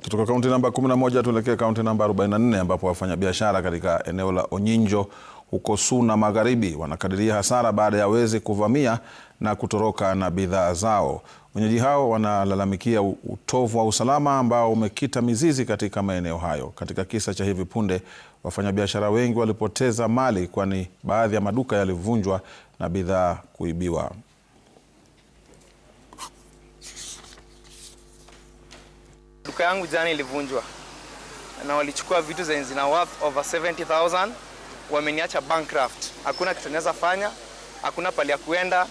Kutoka kaunti namba 11 tuelekee kaunti namba 44 ambapo wafanyabiashara katika eneo la Onyinjo huko Suna Magharibi wanakadiria hasara baada ya wezi kuvamia na kutoroka na bidhaa zao. Wenyeji hao wanalalamikia utovu wa usalama ambao umekita mizizi katika maeneo hayo. Katika kisa cha hivi punde, wafanyabiashara wengi walipoteza mali kwani baadhi ya maduka yalivunjwa na bidhaa kuibiwa. Duka yangu jana ilivunjwa na walichukua vitu zenye zina worth over 70,000, wameniacha bankrupt. Hakuna kitu naweza fanya, hakuna pali ya kuenda.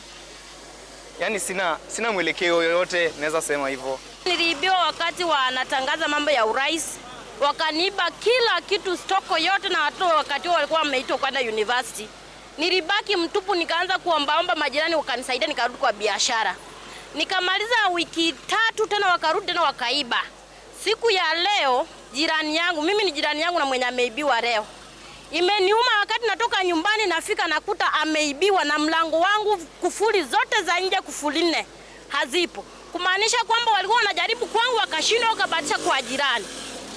Yaani sina mwelekeo yoyote, naweza sema hivyo. Niliibiwa wakati wanatangaza mambo ya urais, wakaniba kila kitu, stoko yote, na watoto wakati walikuwa wameitwa kwenda university. Nilibaki mtupu, nikaanza kuombaomba majirani wakanisaidia, nikarudi kwa biashara. Nikamaliza wiki 3 tena wakarudi tena wakaiba. Siku ya leo jirani yangu, mimi ni jirani yangu na mwenye ameibiwa leo. Imeniuma wakati natoka nyumbani nafika nakuta ameibiwa na mlango wangu kufuli zote za nje, kufuli 4 hazipo. Kumaanisha kwamba walikuwa wanajaribu kwangu wakashindwa wakabadilisha kwa jirani.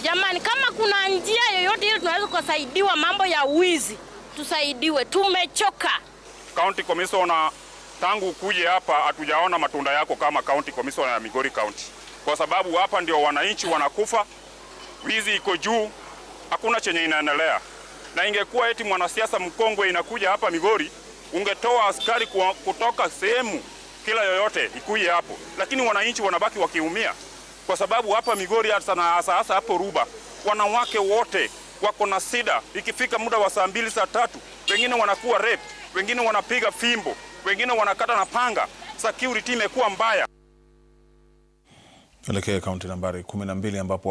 Jamani, kama kuna njia yoyote ile tunaweza kusaidiwa mambo ya uwizi, tusaidiwe, tumechoka. County Commissioner, tangu kuje hapa hatujaona matunda yako kama County Commissioner ya Migori County. Kwa sababu hapa ndio wananchi wanakufa, wizi iko juu, hakuna chenye inaendelea. Na ingekuwa eti mwanasiasa mkongwe inakuja hapa Migori, ungetoa askari kutoka sehemu kila yoyote ikuje hapo. Lakini wananchi wanabaki wakiumia kwa sababu hapa Migori hasa hapo Ruba, wanawake wote wako na sida. Ikifika muda wa saa 2 saa 3, wengine wanakuwa rape, wengine wanapiga fimbo, wengine wanakata na panga. Security imekuwa mbaya. Tuelekee kaunti nambari 12 ambapo